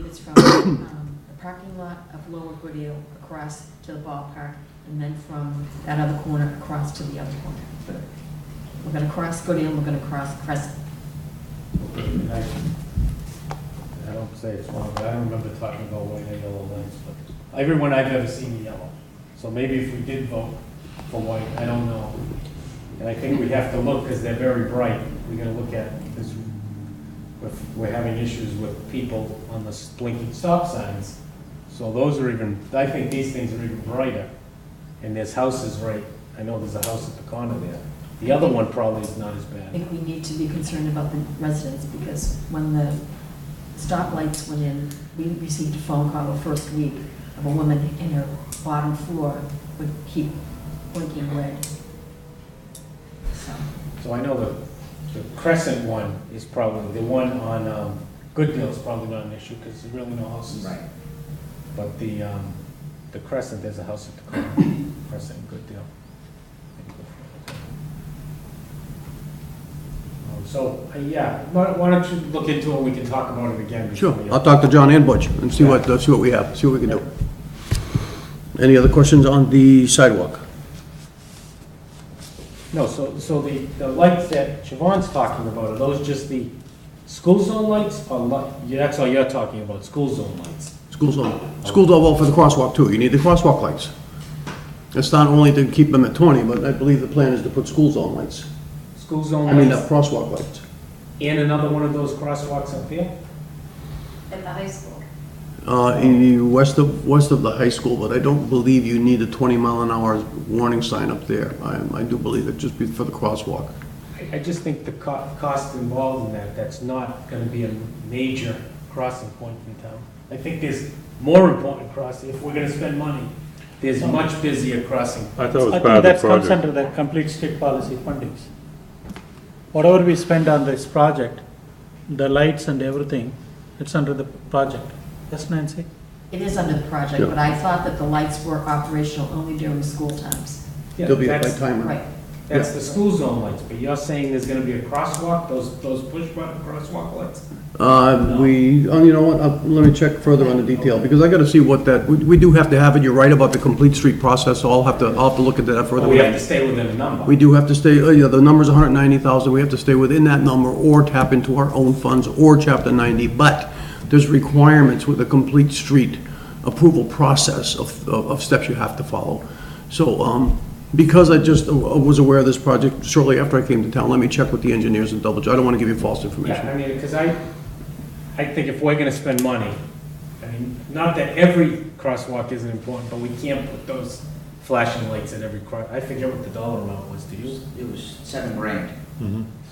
it's from the parking lot of Lower Goodale across to the ballpark, and then from that other corner across to the other corner. We're gonna cross Goodale, we're gonna cross Crescent. I don't say it's wrong, but I don't remember talking about white or yellow lights, but everyone I've ever seen is yellow. So maybe if we did vote for white, I don't know. And I think we have to look, because they're very bright, we gotta look at, because we're having issues with people on the blinking stop signs. So those are even, I think these things are even brighter. And there's houses right, I know there's a house at the corner there. The other one probably is not as I bad. think we need to be concerned about the residents, because when the stoplights went in, we received a phone call the first week of a woman in her bottom floor would keep blinking red. So I know the Crescent one is probably, the one on Goodale is probably not an issue, because there's really no houses. Right. But the Crescent, there's a house at the corner, Crescent and Goodale. So, yeah, why don't you look into it, we can talk about it again. Sure, I'll talk to John and Butch and see what we have, see what we can do. Any other questions on the sidewalk? No, so the lights that Siobhan's talking about, are those just the school zone lights, or that's all you're talking about, school zone lights? School zone, well, for the crosswalk too, you need the crosswalk lights. It's not only to keep them at 20, but I believe the plan is to put school zone lights. School zone I mean, lights, crosswalk lights. and another one of those crosswalks up here? At the high school. West of the high school, but I don't believe you need a 20-mile-an-hour warning sign up there. I do believe it just be for the crosswalk. I just think the cost involved in that's not gonna be a major crossing point in town. I think there's more important crossing, if we're gonna spend money, there's much busier crossing. I thought it was I part think of the that comes project. under the complete state policy fundings. Whatever we spend on this project, the lights and everything, it's under the project. Yes, Nancy? It is under the project, Yeah. but I thought that the lights were operational only during school times. Yeah, There'll be a that's- timer. Right. That's the school zone lights, but you're saying there's gonna be a crosswalk, those push button crosswalk lights? You know what, let me check further on the detail, because I gotta see what we do have to have it, you're right about the complete street process, so I'll have to look into that further. We have to stay within a number. We do have to stay, the number's 190,000, we have to stay within that number, or tap into our own funds, or chapter 90, but there's requirements with a complete street approval process of steps you have to follow. So, because I just was aware of this project shortly after I came to town, let me check with the engineers and double check. I don't want to give you false information. Yeah, I mean, because I think if we're gonna spend money, I mean, not that every crosswalk isn't important, but we can't put those flashing lights at every I forget what the dollar amount was to use. It was $7,000.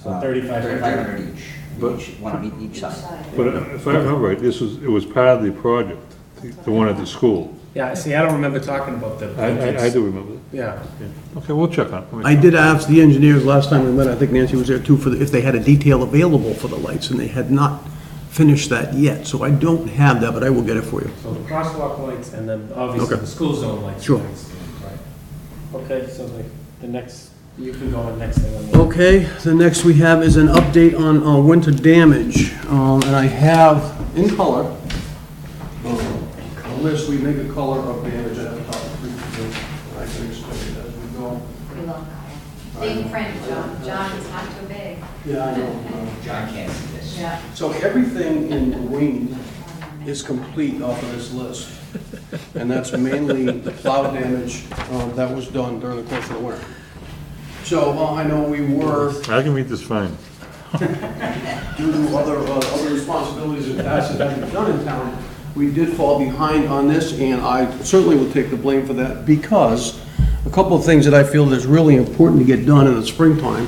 So 3,500. 3,500 each, But- one on each side. But if I remember right, it was part of the project, the one at the school. Yeah, see, I don't remember talking about the. I do remember that. Yeah. Okay, we'll check on it. I did ask the engineers last time we met, I think Nancy was there too, if they had a detail available for the lights, and they had not finished that yet, so I don't have that, but I will get it for you. So the crosswalk lights and then obviously Okay. the school zone lights. Sure. Right. Okay, so the next, you can go on next thing on the. Okay, the next we have is an update on winter damage, and I have in color, a list, we make a color of damage at the top. I can explain it as we go. We love that. Big print, John. John, it's not too big. Yeah, I know. John can't see this. Yeah. So everything in green is complete off of this list. And that's mainly the plow damage that was done during the course of the winter. So I know we were, I can meet this fine. due to other responsibilities and tasks that have been done in town, we did fall behind on this, and I certainly will take the blame for that, because a couple of things that I feel is really important to get done in the springtime,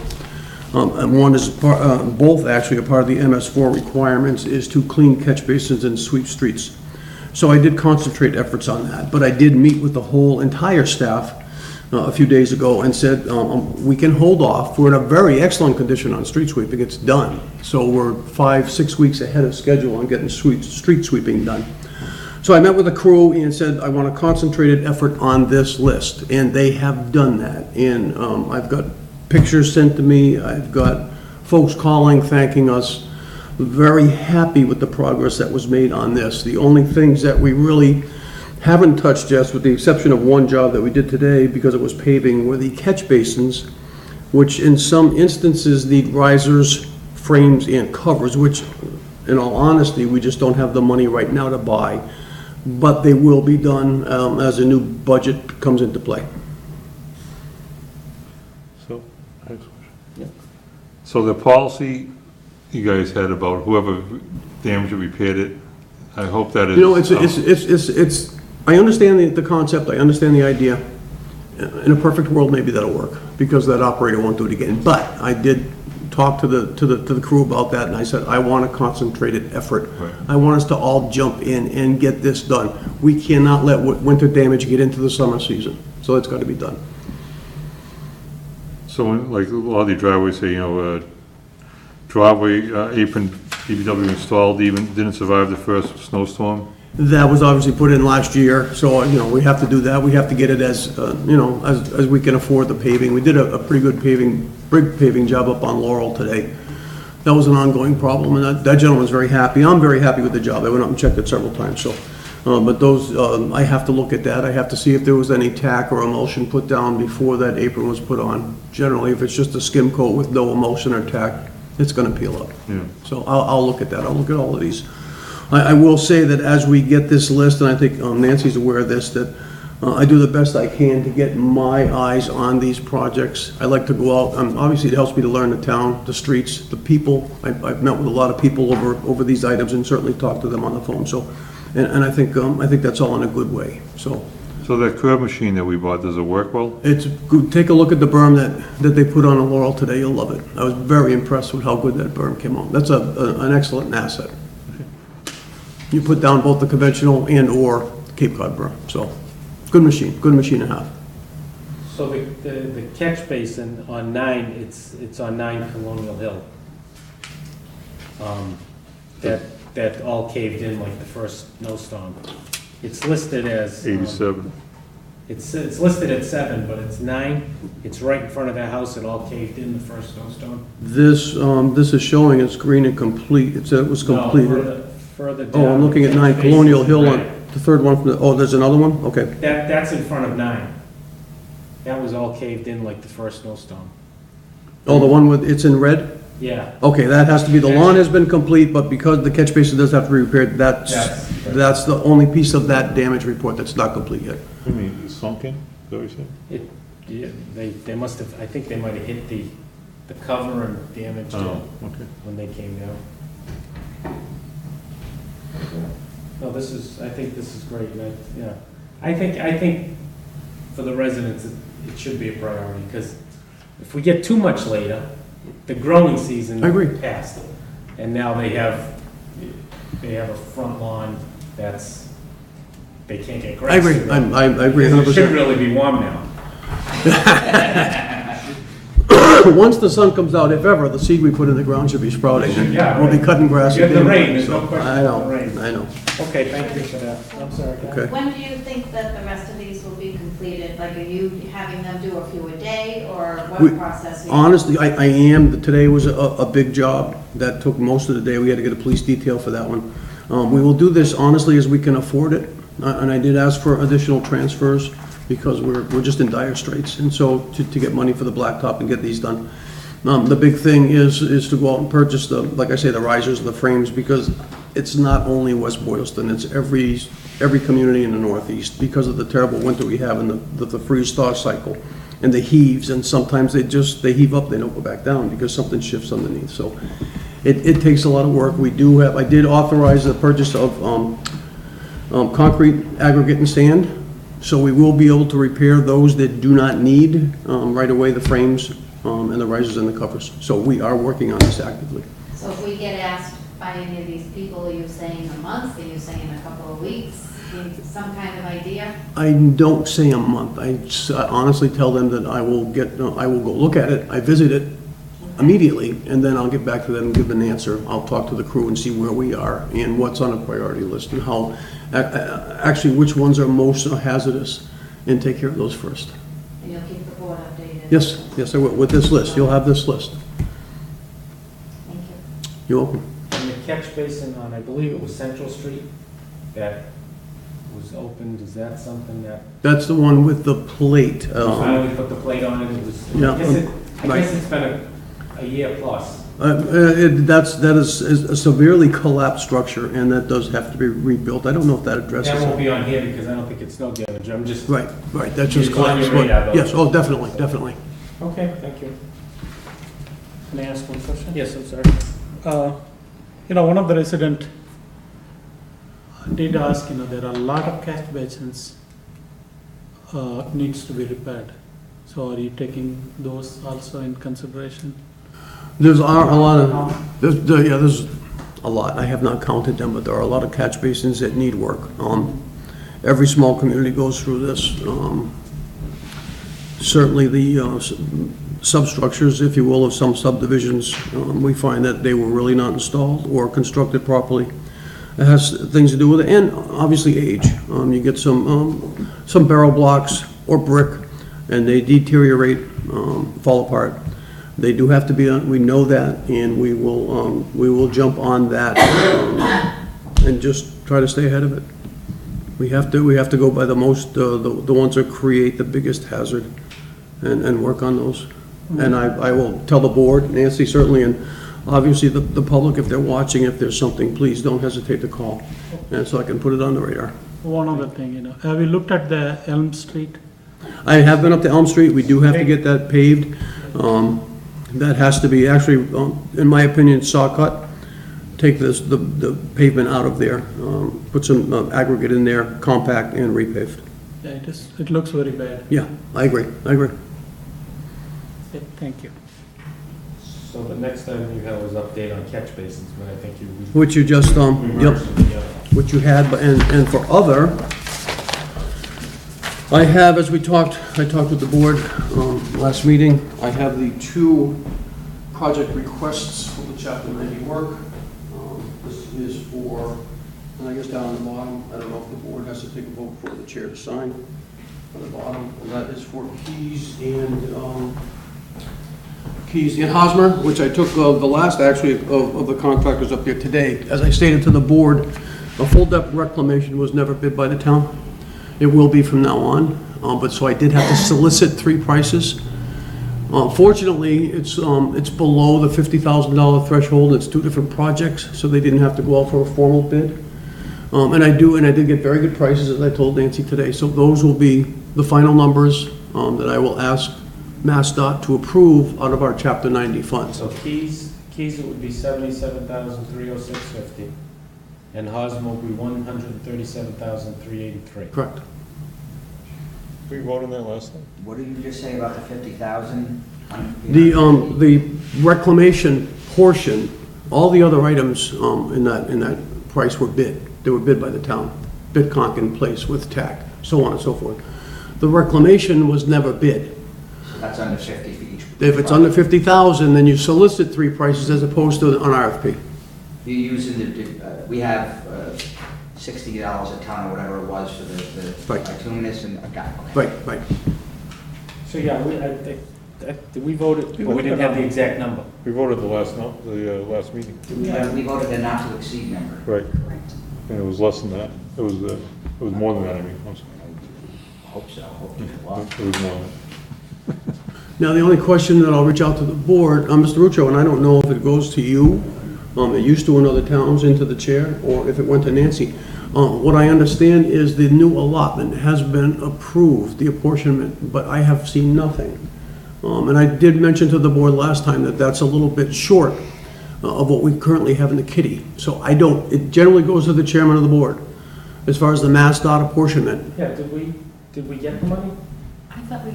and one is, both actually are part of the MS4 requirements, is to clean catch basins and sweep streets. So I did concentrate efforts on that, but I did meet with the whole entire staff a few days ago and said, we can hold off. We're in a very excellent condition on street sweeping, it's done. So we're 5-6 weeks ahead of schedule on getting street sweeping done. So I met with the crew and said, I want a concentrated effort on this list, and they have done that. And I've got pictures sent to me, I've got folks calling, thanking us. very happy with the progress that was made on this. The only things that we really haven't touched yet, with the exception of one job that we did today because it was paving, were the catch basins, which in some instances need risers, frames, and covers, which, in all honesty, we just don't have the money right now to buy. But they will be done as a new budget comes into play. So, next question. So the policy you guys had about whoever damaged it, repaired it, I hope that is. You know, it's, I understand the concept, I understand the idea. In a perfect world, maybe that'll work, because that operator won't do it again. But I did talk to the crew about that, and I said, I want a concentrated effort. Right. I want us to all jump in and get this done. We cannot let winter damage get into the summer season, so it's gotta be done. So when, like, a lot of the driveways say, driveway apron DPW installed, even didn't survive the first snowstorm. That was obviously put in last year, so, we have to do that. We have to get it as, as we can afford the paving. We did a pretty good big paving job up on Laurel today. That was an ongoing problem, and that gentleman's very happy. I'm very happy with the job. I went up and checked it several times, so. But those, I have to look at that. I have to see if there was any tack or emulsion put down before that apron was put on. Generally, if it's just a skim coat with no emulsion or tack, it's gonna peel up. Yeah. So I'll look at that. I'll look at all of these. I will say that as we get this list, and I think Nancy's aware of this, that I do the best I can to get my eyes on these projects. I like to go out, obviously it helps me to learn the town, the streets, the people. I've met with a lot of people over these items and certainly talked to them on the phone, so, and I think that's all in a good way, so. So that curb machine that we bought, does it work well? It's good. Take a look at the berm that they put on a Laurel today, you'll love it. I was very impressed with how good that berm came out. That's an excellent asset. You put down both the conventional and/or Cape Cod berm, so, good machine to have. So the catch basin on 9, it's on 9 Colonial Hill. That all caved in like the first snowstorm. It's listed as. 87. It's listed at 7, but it's 9. It's right in front of their house. It all caved in the first snowstorm. This is showing it's green and complete. It said it was completed. No, further down. Oh, I'm looking at 9 Colonial Hill, on the third one from the, there's another one? Okay. That's in front of 9. That was all caved in like the first snowstorm. Oh, the one with, it's in red? Yeah. Okay, that has to be, the lawn has been complete, but because the catch basin does have to be repaired, that's the only piece of that damage report that's not complete yet. I mean, it's sunken, is that what you said? Yeah, they must have, I think they might have hit the cover and damaged it Okay. when they came down. No, I think this is great, yeah. I think for the residents, it should be a priority, because if we get too much later, the growing season I agree. passed, and now they have a front lawn they can't get grass. I agree, I agree It should 100%. really be warm now. Once the sun comes out, if ever, the seed we put in the ground should be sprouting. Yeah, We'll be right. cutting grass. You get the again, rain, there's so, no question I about know, the rain. I know. Okay, thank you for that. I'm sorry. Guy. Okay. When do you think that the rest of these will be completed? Like, are you having them do a few a day, or We- what process? are you- Honestly, I am. Today was a big job. That took most of the day. We had to get a police detail for that one. We will do this honestly as we can afford it. And I did ask for additional transfers because we're just in dire straits. And so to get money for the blacktop and get these done. The big thing is to go out and purchase like I say, the risers and the frames, because it's not only West Boylston, it's every community in the Northeast because of the terrible winter we have and the freeze-thaw cycle and the heaves, and sometimes they heave up, they don't go back down because something shifts underneath. So it takes a lot of work. I did authorize the purchase of concrete, aggregate, and sand, so we will be able to repair those that do not need right away, the frames and the risers and the covers. So we are working on this actively. So if we get asked by any of these people, are you saying a month, are you saying a couple of weeks, some kind of idea? I don't say a month. I honestly tell them that I will go look at it, I visit it immediately, and then I'll get back to them and give them an answer. I'll talk to the crew and see where we are and what's on a priority list and how, actually which ones are most hazardous, and take care of those first. And you'll keep the board updated? Yes, I will. With this list, you'll have this list. Thank you. You're welcome. And the catch basin on, I believe it was Central Street, that was opened, is that something that That's the one with the plate. finally put the plate on it? It was, Yeah, I right. guess it's been a year plus. That is a severely collapsed structure, and that does have to be rebuilt. I don't know if that addresses That won't it. be on here because I don't think it's snow damage, I'm just. Right, that's just It's on collapsed. your radar, but- though. Yes, oh, definitely, definitely. Okay, thank you. Can I ask one question? Yes, I'm sorry. One of the resident did ask, there are a lot of catch basins needs to be repaired. So are you taking those also in consideration? There's a lot of, there's a lot. I have not counted them, but there are a lot of catch basins that need work. Every small community goes through this. Certainly the substructures, if you will, of some subdivisions, we find that they were really not installed or constructed properly. It has things to do with it, and obviously age. You get some barrel blocks or brick, and they deteriorate, fall apart. They do have to be, we know that, and we will jump on that and just try to stay ahead of it. We have to go by the most, the ones that create the biggest hazard and work on those. And I will tell the board, Nancy certainly, and obviously the public, if they're watching, if there's something, please don't hesitate to call. And so I can put it on the radar. One other thing, have you looked at the Elm Street? I have been up to Elm Street. We do have to get that paved. That has to be, actually, in my opinion, saw cut. Take the pavement out of there, put some aggregate in there, compact and repaved. Yeah, it looks very bad. Yeah, I agree. Okay, thank you. So the next item you had was update on catch basins, but I think you. Which you just, we yep, merged them together. which you had, and for other, I have, as I talked with the board last meeting, I have the 2 project requests for the Chapter 90 work. This is for, and I guess down on the bottom, I don't know if the board has to take a vote for the chair to sign on the bottom. And that is for Keys and Hosmer, which I took the last, actually, of the contractors up there today. As I stated to the board, a full-depth reclamation was never bid by the town. It will be from now on, but so I did have to solicit 3 prices. Fortunately, it's below the $50,000 threshold. It's 2 different projects, so they didn't have to go out for a formal bid. And I did get very good prices, as I told Nancy today. So those will be the final numbers that I will ask MassDOT to approve out of our Chapter 90 funds. So Keys it would be $77,306.50, and Hosmo would be $137,383. Correct. We voted on that last time? What did you just say about the 50,000? The reclamation portion, all the other items in that price were bid. They were bid by the town. Bidconk in place with TAC, so on and so forth. The reclamation was never bid. So that's under 50 for each. If it's under 50,000, then you solicit 3 prices as opposed to an RFP. You're using we have $60 a ton or whatever it was for the Right. bituminous and, okay. Right. So yeah, we voted, but we didn't have the exact number. We voted the last meeting. We voted a not to exceed number. Right. And it was less than that. It was more than that, I mean, I'm sorry. Hope so, hope it It was. was more than that. Now, the only question that I'll reach out to the board, Mr. Ruccio, and I don't know if it goes to you, it used to in other towns, into the chair, or if it went to Nancy. What I understand is the new allotment has been approved, the apportionment, but I have seen nothing. And I did mention to the board last time that that's a little bit short of what we currently have in the kitty. So it generally goes to the chairman of the board, as far as the MassDOT apportionment. Yeah, did we get the money? I thought we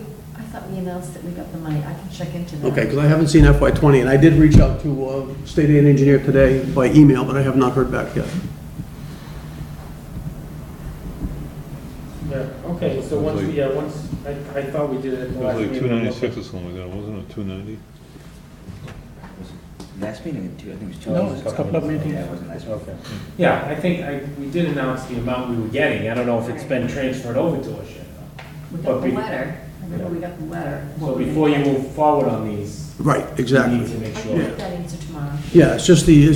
announced that we got the money. I can check into that. Okay, because I haven't seen FY20, and I did reach out to state aid engineer today by email, but I have not heard back yet. Yeah, okay, so once I thought we did it. It was like 296 or something like that, wasn't it, 290? Last meeting, I think it was 2 No, hours. it's a couple of meetings. Yeah, it wasn't last meeting. Okay. Yeah, I think we did announce the amount we were getting. I don't know if it's been transferred over to us yet. We But got the be- letter. I remember we got the letter. So before you move forward on these, Right, you exactly. need to make I sure. can get that answer tomorrow. Yeah, it's just the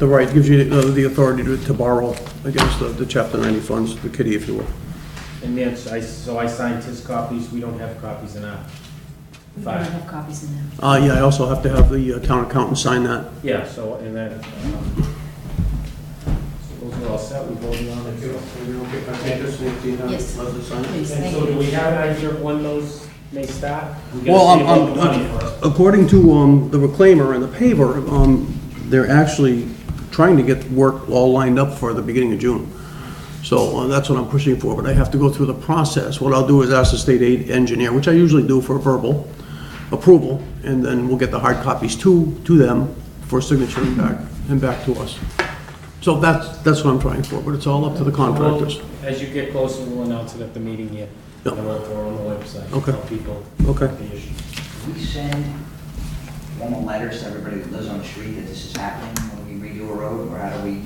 The right, gives you the authority to borrow against the Chapter 90 funds, the kitty, if you will. And then, so I signed his copies, we don't have copies in our We don't file. have copies in there. Yeah, I also have to have the town accountant sign that. Yeah, so, and then, so those are all set, we voted on it. Yes. Please, And thank so do you. we have an idea of when those may start? We gotta Well, see about the money first. according to the reclaimer and the paver, they're actually trying to get work all lined up for the beginning of June. So that's what I'm pushing for, but I have to go through the process. What I'll do is ask the state aid engineer, which I usually do for verbal approval, and then we'll get the hard copies to them for signature and back to us. So that's what I'm trying for, but it's all up to the contractors. Well, as you get closer, we'll announce it at the meeting here. Yep. And we'll throw it on the website. Okay. Tell people Okay. the issue. We send formal letters to everybody that lives on the street that this is happening when we redo a road, or how do we,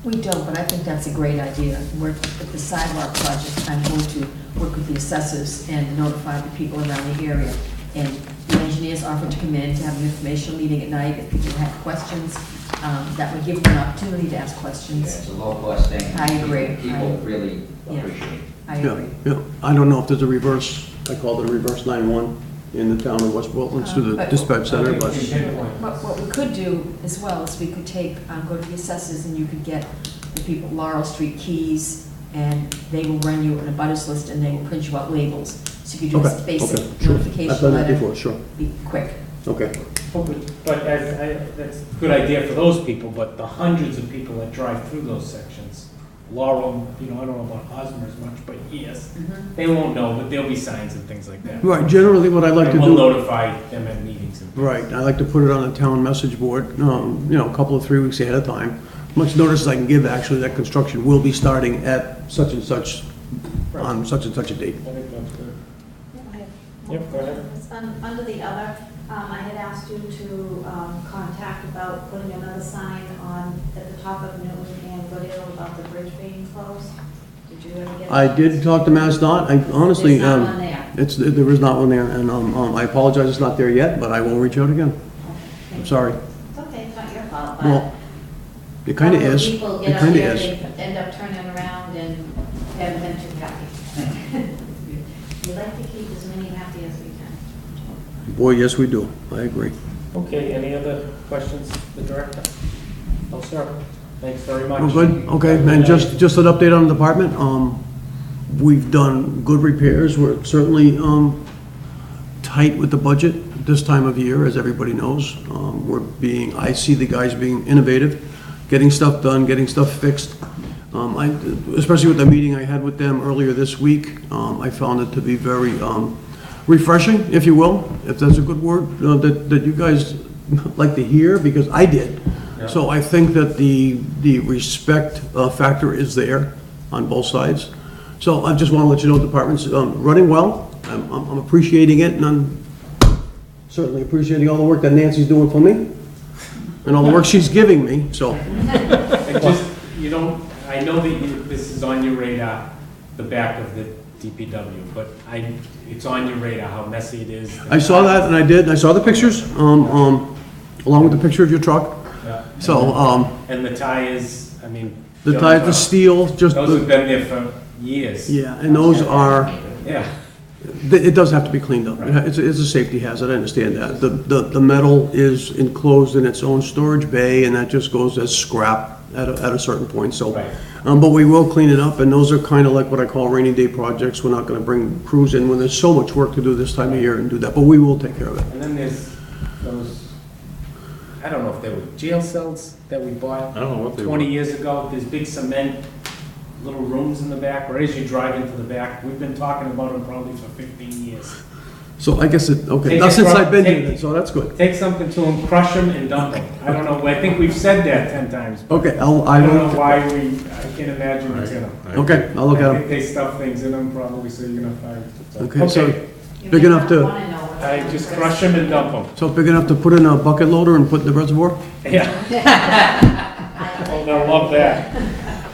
We don't, but I think that's a great idea. Work with the sidewalk project, I'm going to work with the assessors and notify the people around the area. And the engineers offered to come in to have an informational meeting at night if people had questions. That would give them an opportunity to ask questions. it's a low-cost thing. I agree. People really Yeah. appreciate. I Yeah, agree. yeah. I don't know if there's a reverse, I call it a reverse 9-1 in the town of West Portland through the But- dispatch center, but, What we could do as well is we could take, go to the assessors and you could get the people, Laurel Street keys, and they will run you an abutters list and they will print you out labels. So you could do okay, a basic okay, sure. I've notification done that letter, before, sure. be quick. Okay. But that's a good idea for those people, but the hundreds of people that drive through those sections, Laurel, I don't know about Hosmer as much, but yes, they won't know, but there'll be signs and things like that. Right, generally what I like to And we'll do, notify them at meetings and things. right, I like to put it on the town message board, a couple of 3 weeks ahead of time. Much notice as I can give, actually, that construction will be starting at such and such, on such and such a date. I think that's good. I have Yep, go ahead. Under the other, I had asked you to contact about putting another sign on, at the top of Newton and Goodale about the bridge being closed. Did you ever get? I did talk to MassDOT, I honestly, There's not one there. there is not one there, and I apologize it's not there yet, but I will reach out again. I'm sorry. It's okay, it's not your fault, Well, but. it kinda is, People it get up kinda there, is. they end up turning around and haven't been too happy. We like to keep as many happy as we can. Boy, yes, we do, I agree. Okay, any other questions, the director? No, sir. Thanks very much. Oh, good, okay, and just an update on the department, we've done good repairs, we're certainly, tight with the budget this time of year, as everybody knows. I see the guys being innovative, getting stuff done, getting stuff fixed. Especially with the meeting I had with them earlier this week, I found it to be very, refreshing, if you will, if that's a good word, that you guys like to hear, because I did. Yeah. So I think that the respect factor is there on both sides. So I just want to let you know, the department's running well. I'm appreciating it, and I'm certainly appreciating all the work that Nancy's doing for me, and all the work she's giving me, so. And just, I know that this is on your radar, the back of the DPW, but it's on your radar how messy it is. I saw that, and I saw the pictures, along with the picture of your truck. Yeah. So, And the tires, the tires, the steel, just, those have been there for years. yeah, and those are, Yeah. it does have to be cleaned up. It's a safety hazard, I understand that. The metal is enclosed in its own storage bay, and that just goes as scrap at a certain point, so. Right. But we will clean it up, and those are kind of like what I call rainy day projects. We're not gonna bring crews in when there's so much work to do this time of year and do that, but we will take care of it. And then there's those, I don't know if they were jail cells that we bought I don't know what they were. 20 years ago. There's big cement, little rooms in the back, or as you drive into the back. We've been talking about them probably for 15 years. So I guess okay, Take not it since from- I've been take- here, then, so that's good. Take something to them, crush them, and dump them. I don't know, I think we've said that 10 times. but Okay, I don't know will, why I can't imagine it's in them. okay, I'll look at I them. think they stuff things in them probably, so you're gonna find. Okay, so, You Big may enough not to- wanna know what's I in just the crush them and dump them. so big enough to put in a bucket loader and put in the reservoir? Yeah, oh, they'll love that.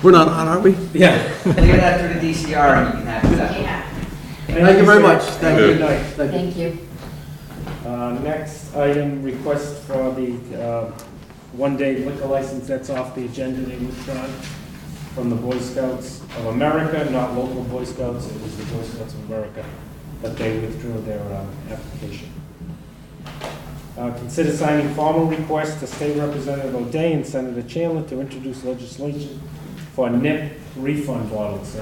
We're not on, are we? Yeah. Clear that through the DCR and you can have that. Yeah. Thank you very much. Thank Have a you. good night. Thank you. Next item, request for the one-day liquor license, that's off the agenda, they withdrawn from the Boy Scouts of America, not local Boy Scouts, it was the Boy Scouts of America, but they withdrew their application. Consider signing formal request to State Representative O'Day and Senator Chandler to introduce legislation for NIP refund bottles.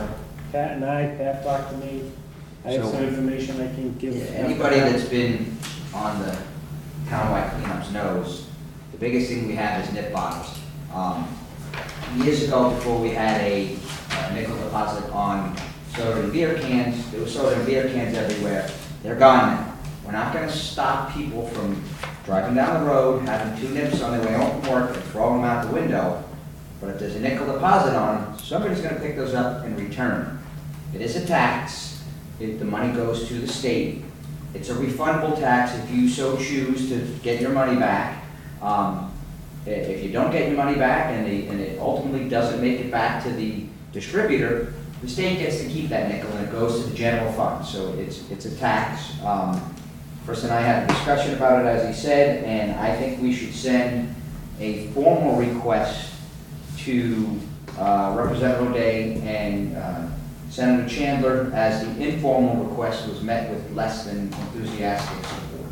Pat and Pat talked to me, I have So- some information I can give. Yeah, anybody that's been on the townwide cleanups knows, the biggest thing we have is nip bottles. Years ago, before we had a nickel deposit on soda and beer cans, there was soda and beer cans everywhere. They're gone now. We're not gonna stop people from driving down the road, having 2 nips on their way home from work and throwing them out the window. But if there's a nickel deposit on them, somebody's gonna pick those up and return them. It is a tax. The money goes to the state. It's a refundable tax if you so choose to get your money back. If you don't get your money back and it ultimately doesn't make it back to the distributor, the state gets to keep that nickel and it goes to the general fund. So it's a tax. Chris and I had a discussion about it, as he said, and I think we should send a formal request to Representative O'Day and Senator Chandler, as the informal request was met with less than enthusiastic support.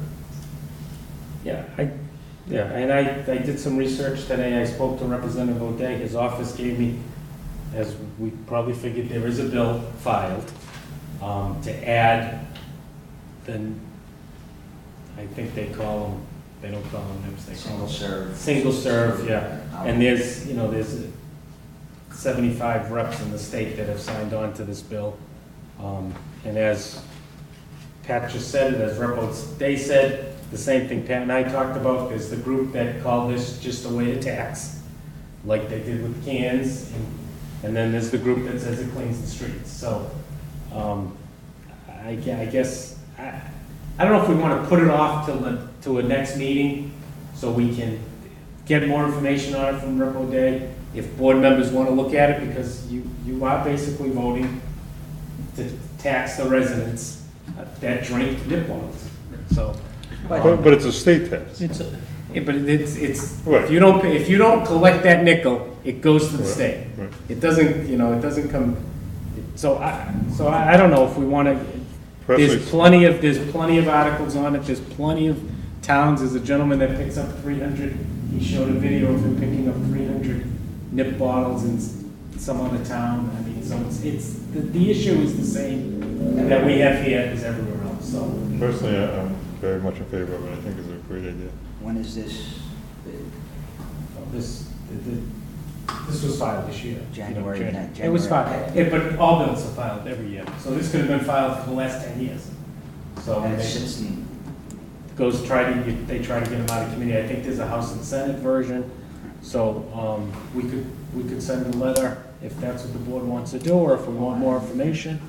And I did some research today, I spoke to Representative O'Day, his office gave me, as we probably figured, there is a bill filed to add the, I think they call them, they don't call them NIPS, they call Single them. serve. Single serve, yeah. And there's 75 reps in the state that have signed on to this bill. And as Pat just said it, as Rep. O'Day said, the same thing Pat and I talked about, there's the group that called this just a way to tax, like they did with cans, and then there's the group that says it cleans the streets. So, I guess, I don't know if we want to put it off till a next meeting, so we can get more information on it from Rep. O'Day, if board members want to look at it, because you are basically voting to tax the residents that drink nip bottles. So, But it's a state tax. yeah, but it's, Right. if you don't collect that nickel, it goes to the state. Right. It doesn't, it doesn't come, so I don't know if we want to, there's plenty of articles on it, there's plenty of towns, there's a gentleman that picks up 300, he showed a video of him picking up 300 nip bottles in some other town. I mean, so the issue is the same that we have here as everywhere else, so. Personally, I'm very much in favor of it. I think it's a great idea. When is this? This was filed this year. January, It was January. filed, but all bills are filed every year, so this could have been filed for the last 10 years. So And it they sits in, they try to get them out of committee. I think there's a House and Senate version, so we could send a letter if that's what the board wants to do, or if we want more information.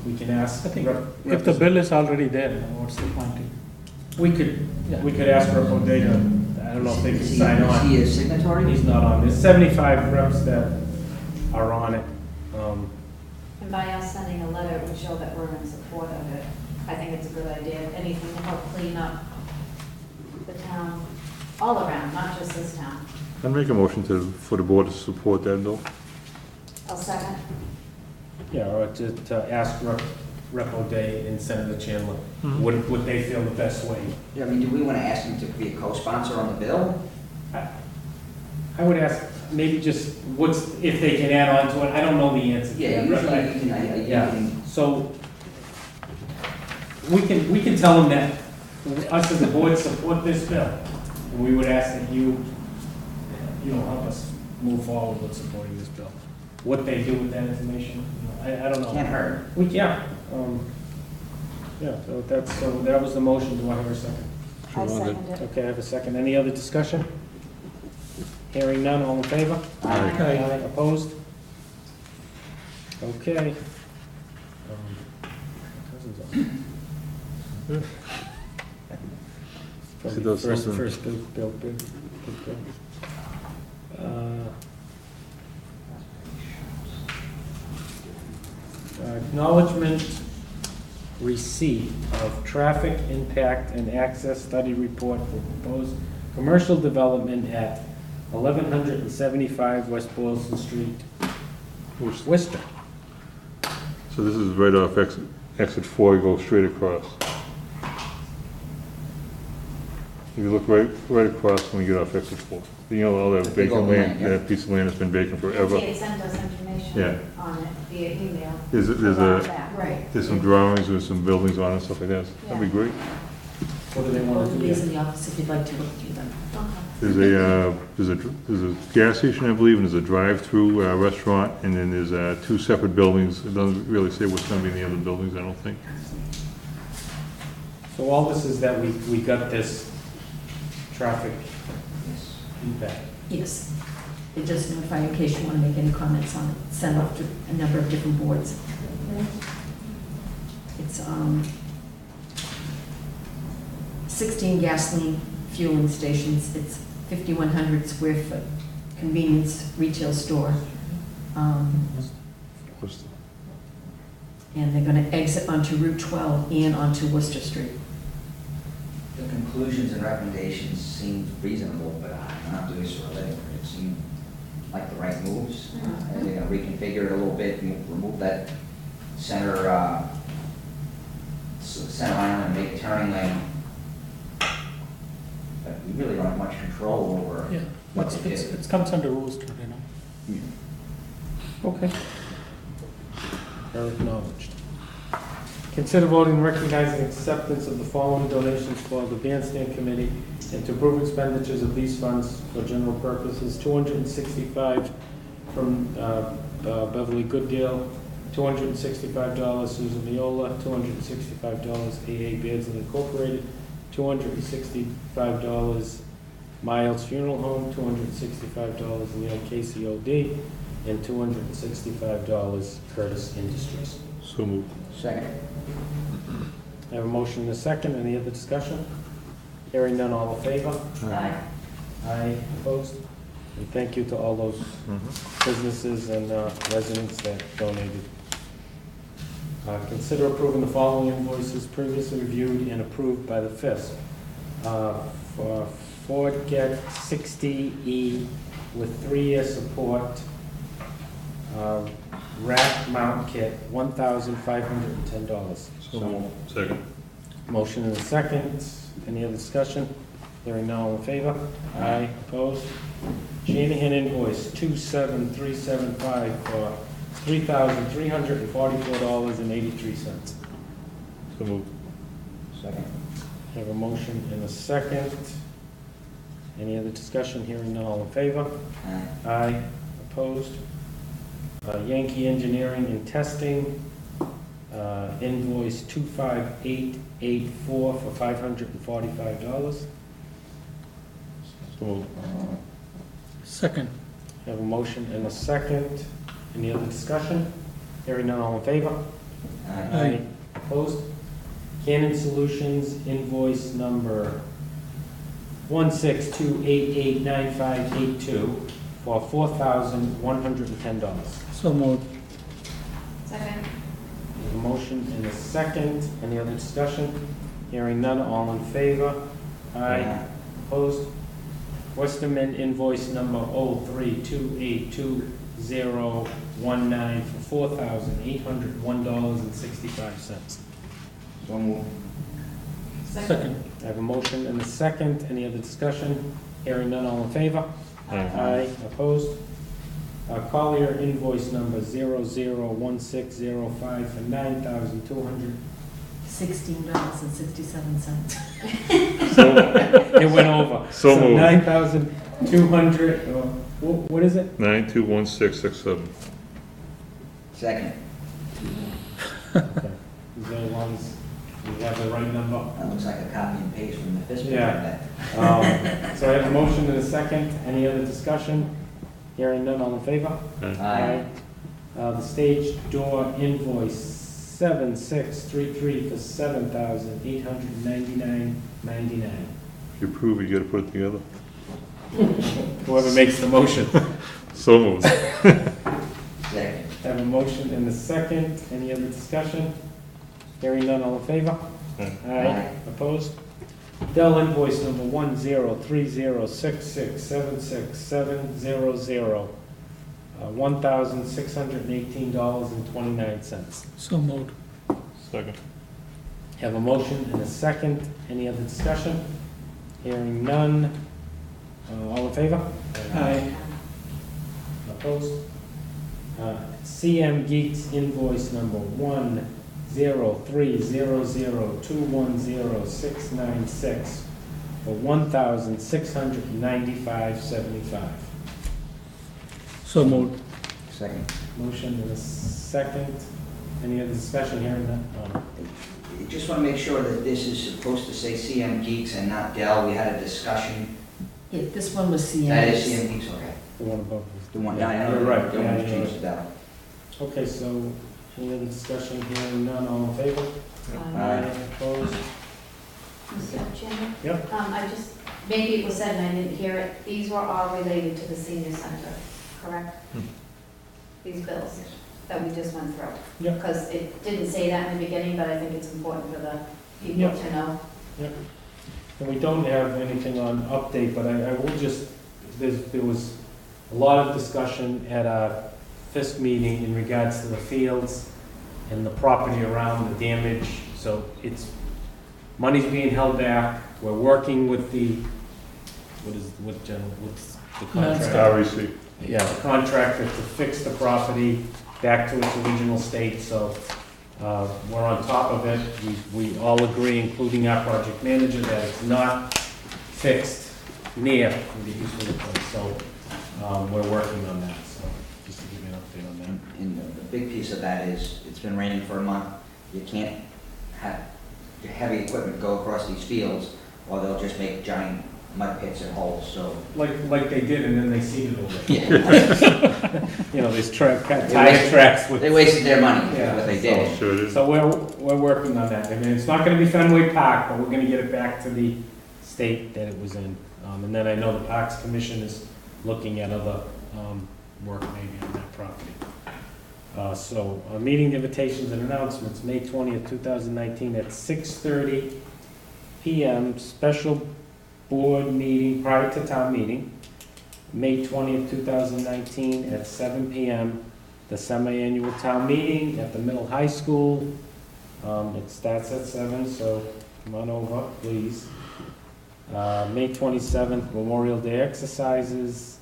We can ask. I think if the bill is already there, then what's the point? We could ask Rep. O'Day to, I don't know if they can is sign on. he a signatory? He's not on. There's 75 reps that are on it. And by us sending a letter, it would show that we're in support of it. I think it's a good idea, anything to help clean up the town, all around, not just this town. I'd make a motion for the board to support that bill. I'll second. Yeah, or to ask Rep. O'Day and Senator Chandler, Mhm. would they feel the best way? Yeah, I mean, do we want to ask him to be a co-sponsor on the bill? I would ask, maybe just, if they can add on to it, I don't know the answer. to Yeah, that, usually Rep. you can, Yeah, so, we can tell them that us as a board support this bill, and we would ask that you help us move forward with supporting this bill. What they do with that information, I don't know. Can't hurt. Yeah, so that was the motion, do I have a second? I second it. Okay, I have a second, any other discussion? Hearing none, all in favor? Aye. Opposed? Okay. She does something. First bill. Acknowledgement receipt of traffic impact and access study report for proposed commercial development at 1175 West Boylston Street, Worcester. So this is right off exit 4, you go straight across. If you look right across when you get off exit 4. You know, all that The big vacant open land, land, yeah. that piece of land has been vacant forever. They sent us information Yeah. on it via email. There's a while a, back. Right. there's some drawings with some buildings on it and stuff like that. That'd be great. What do they Both want of to do? these in the office if you'd like to look through them. Okay. There's a gas station, I believe, and there's a drive-through restaurant, and then there's 2 separate buildings. It doesn't really say what's gonna be in the other buildings, I don't think. So all this is that we got this traffic Yes. feedback. Yes. They just notify you in case you want to make any comments on it, send off to a number of different boards. It's 16 gasoline fueling stations. It's 5,100 square foot convenience retail store. And they're going to exit onto Route 12 and onto Worcester Street. The conclusions and recommendations seemed reasonable, but I'm not doing this for a living. It seemed like the right moves. And they're gonna reconfigure it a little bit, remove that center island and make a turning lane. But we really don't have much control over Yeah, what it's, they it's, did. it comes under Worcester, you know. Okay. Are acknowledged. Consider voting recognizing acceptance of the following donations for the bandstand committee and to approve expenditures of these funds for general purposes. $265 from Beverly Gooddale, $265 Susan Viola, $265 AA Beardsley Incorporated, $265 Miles Funeral Home, $265 Leon Casey OD, and $265 Curtis Industries. So moved. Second. I have a motion and a second. Any other discussion? Hearing none, all in favor? Aye. Aye, opposed? And thank you to all those businesses and residents that donated. Consider approving the following invoices previously reviewed and approved by the FISC. For Ford Get 60E with 3-year support, rack mount kit, $1,510. So moved. Second. Motion and a second. Any other discussion? Hearing none, all in favor? Aye, opposed? Shanahan invoice 27375 for $3,344.83. So moved. Second. Have a motion and a second. Any other discussion? Hearing none, all in favor? Aye, opposed? Yankee Engineering and Testing, invoice 25884 for $545. So moved. Second, Have a motion and a second. Any other discussion? Hearing none, all in favor? Aye. Opposed? Canon Solutions invoice number 162889582 for $4,110. so moved. Second. A motion and a second. Any other discussion? Hearing none, all in favor? Aye. Opposed? Westerman invoice number 0328219 for $4,801.65. So moved. Second, I have a motion and a second. Any other discussion? Hearing none, all in favor? Aye. Opposed? Collier invoice number 001605 for $9,200. $16.67. So, It went over. So moved. $9,200, what is it? 921667. Second. These are the ones, we have the right number. That looks like a copy and paste from the FISP. Yeah. So I have a motion and a second. Any other discussion? Hearing none, all in favor? Aye. The stage door invoice 7633 for $7,899.99. If you approve it, you gotta put it together. Whoever makes the motion. So moved. Second. Have a motion and a second. Any other discussion? Hearing none, all in favor? Aye. Aye. Opposed? Dell invoice number 103066767700, $1,618.29. So moved. Second. Have a motion and a second. Any other discussion? Hearing none. All in favor? Aye. Opposed? CM Geeks invoice number 103002106996 for $1,695.75. So moved. Second. Motion and a second. Any other discussion? Hearing none. Just want to make sure that this is supposed to say CM Geeks and not Dell. We had a discussion. Yeah, this one was CM. That is CM Geeks, okay. The one above. The one, Yeah, I know, you're right. the one Yeah, was you're changed right. to Dell. Okay, so any other discussion? Hearing none. All in favor? Aye. Opposed? Mr. Chairman? Yep. I just, maybe it was said and I didn't hear it, these were all related to the senior center, correct? These bills that we just went through? Yep. Because it didn't say that in the beginning, but I think it's important for the people Yep. to know. And we don't have anything on update, but I will just, there was a lot of discussion at our FISC meeting in regards to the fields and the property around the damage. So money's being held back. We're working with the, what's the contract? REC. Yeah, the contractor to fix the property back to its original state, so we're on top of it. We all agree, including our project manager, that it's not fixed near where the use of the place, so we're working on that, so just to give you an update on that. And the big piece of that is, it's been raining for a month. You can't have heavy equipment go across these fields, or they'll just make giant mud pits and holes, so. Like they did, and then they seeded over it. Yeah. You know, these tire tracks with. They wasted their money, is Yeah, what they did. Sure it is. So we're working on that. I mean, it's not gonna be Fenway Park, but we're gonna get it back to the state that it was in. And then I know the Parks Commission is looking at other, work maybe on that property. So, meeting invitations and announcements, May 20th, 2019 at 6:30 PM, special board meeting prior to town meeting. May 20th, 2019 at 7 PM, the semi-annual town meeting at the middle high school. It starts at 7, so come on over, please. May 27th, Memorial Day exercises,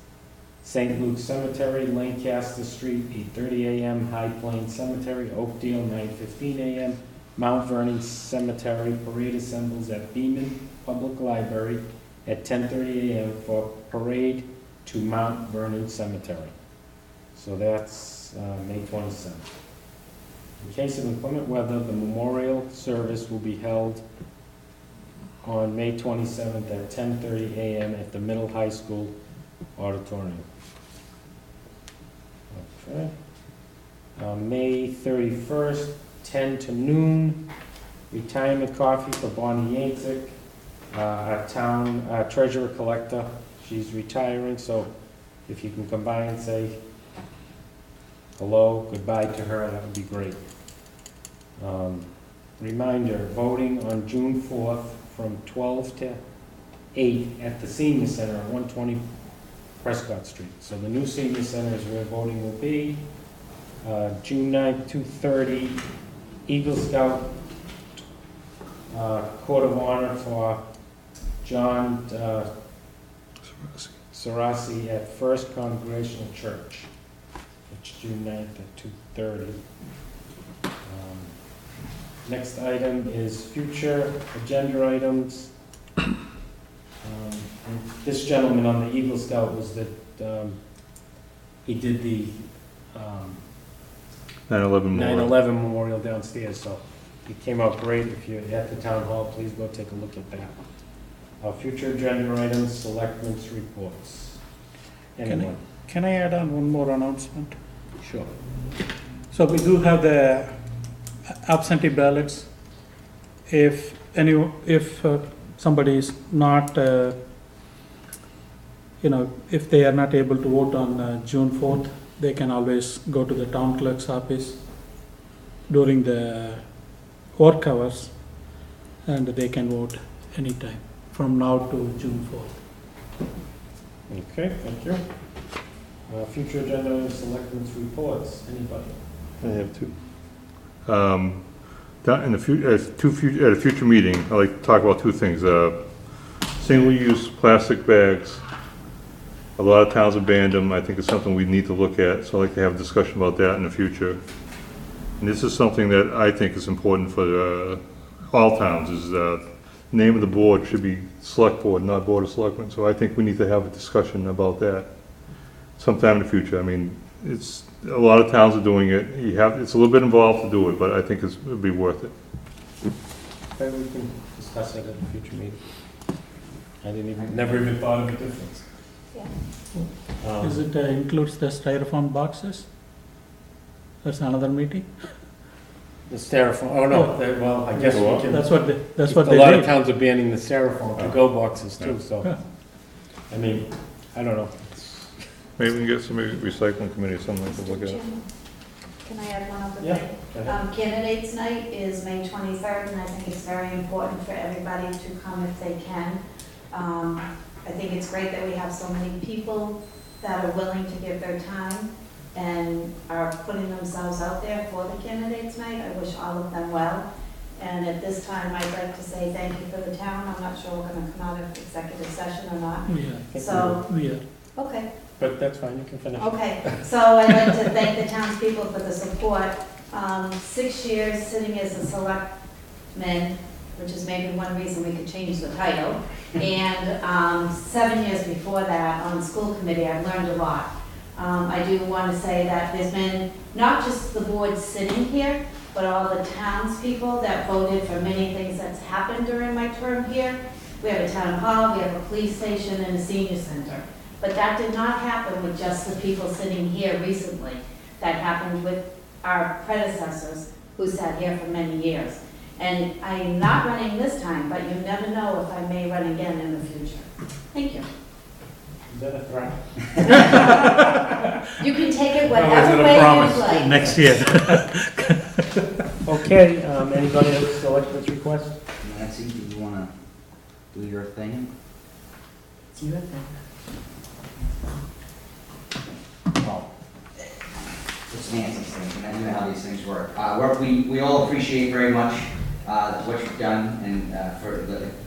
St. Luke's Cemetery, Lancaster Street, 8:30 AM, High Plains Cemetery, Oakdale, 9:15 AM, Mount Vernon Cemetery, parade assembles at Beaman Public Library at 10:30 AM for parade to Mount Vernon Cemetery. So that's May 27th. In case of inclement weather, the memorial service will be held on May 27th at 10:30 AM at the Middle High School auditorium. Okay. May 31st, 10 to noon, retirement coffee for Bonnie Yanzik, our town treasurer collector. She's retiring, so if you can come by and say hello, goodbye to her, that would be great. Reminder, voting on June 4th from 12 to 8 at the senior center on 120 Prescott Street. So the new senior center is where voting will be. June 9th, 2:30, Eagle Scout Court of Honor for John Sarasi at First Congregational Church. It's June 9th at 2:30. Next item is future agenda items. And this gentleman on the Eagle Scout was that, he did the 9/11 Memorial. 9/11 memorial downstairs, so it came out great. If you're at the town hall, please go take a look at that. Future agenda items, selectmen's reports. Anyone? Can I add on one more announcement? Sure. So we do have the absentee ballots. If somebody is not, if they are not able to vote on June 4th, they can always go to the town clerk's office during the work hours and they can vote anytime. from now to June 4th. Okay, thank you. Future agenda is selectmen's reports. Anybody? I have two. In the at a future meeting, I'd like to talk about two things. Single-use plastic bags. A lot of towns have banned them. I think it's something we need to look at, so I'd like to have a discussion about that in the future. And this is something that I think is important for all towns, is name of the board should be Select Board, not Board of Selectmen. So I think we need to have a discussion about that sometime in the future. I mean, it's, a lot of towns are doing it. It's a little bit involved to do it, but I think it'd be worth it. Okay, we can discuss it at a future meeting. I never even thought of a difference. Yeah. Is it includes the styrofoam boxes? That's another meeting? The styrofoam, oh no, well, I guess we can. That's what A they lot of did. towns are banning the styrofoam to-go boxes too, so, Yeah. I mean, I don't know. Maybe we can get some recycling committee or something to look at it. Can I add one other Yeah, thing? go ahead. Candidates night is May 23rd, and I think it's very important for everybody to come if they can. I think it's great that we have so many people that are willing to give their time and are putting themselves out there for the candidates night. I wish all of them well. And at this time, I'd like to say thank you for the town. I'm not sure we're gonna come out of executive session or not. Yeah, So, we are. okay. But that's fine, you can finish. Okay, so I'd like to thank the townspeople for the support. 6 years sitting as a selectman, which is maybe one reason we could change the title. And 7 years before that on the school committee, I've learned a lot. I do want to say that there's been not just the board sitting here, but all the townspeople that voted for many things that's happened during my term here. We have a town hall, we have a police station, and a senior center. But that did not happen with just the people sitting here recently. That happened with our predecessors who sat here for many years. And I'm not running this time, but you never know if I may run again in the future. Thank you. Is that a threat? You can take it No, is it whatever a way promise? you like. Next year. Okay, anybody else selectmen's request? Nancy, do you wanna do your thing? It's your thing. Well, it's Nancy's thing, and you know how these things work. We all appreciate very much what you've done, and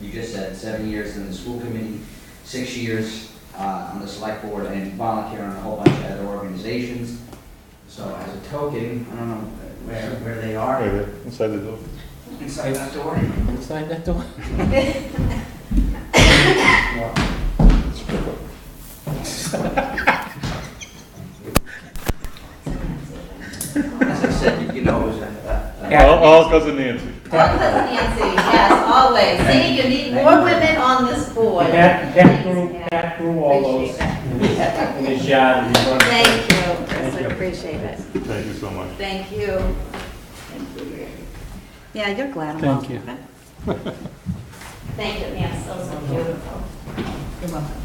you just said 7 years in the school committee, 6 years on the select board, and volunteering on a whole bunch of other organizations. So as a token, I don't know where they are. Right there, inside the door. Inside that door. Inside that door? As I said, you know, it was All because of Nancy. Well, Nancy, yes, always. See, you need more women on this board. Pat grew all those Appreciate in his yard. and he brought it. Thank you, Chris, Thank I you. appreciate it. Thank you so much. Thank you. Thank you. Yeah, you're glad I'm Thank you. welcome. Thank you, Nancy, so beautiful. You're welcome.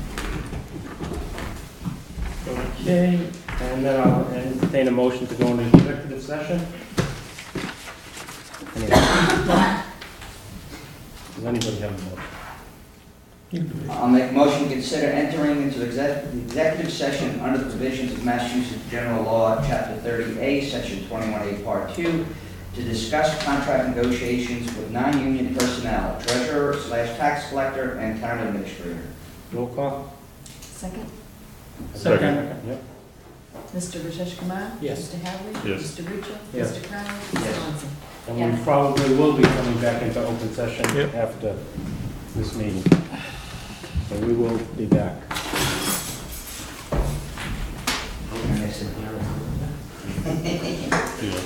Okay, and then I'll entertain a motion to go into executive session. Does anybody have a motion? I'll make a motion to consider entering into executive session under the provisions of Massachusetts General Law, Chapter 30A, Section 21A, Part 2, to discuss contract negotiations with non-union personnel, treasurer/tax collector, and town administrator. Roll call? Second, Second. Yep. Mr. Rajesh Kumar? Yes. Mr. Hadley? Yes. Mr. Rucha? Yes. Mr. Conley? Yes. Mr. Munson? And we Yes. probably will be coming back into open session Yep. after this meeting. So we will be back. And I said, Yeah.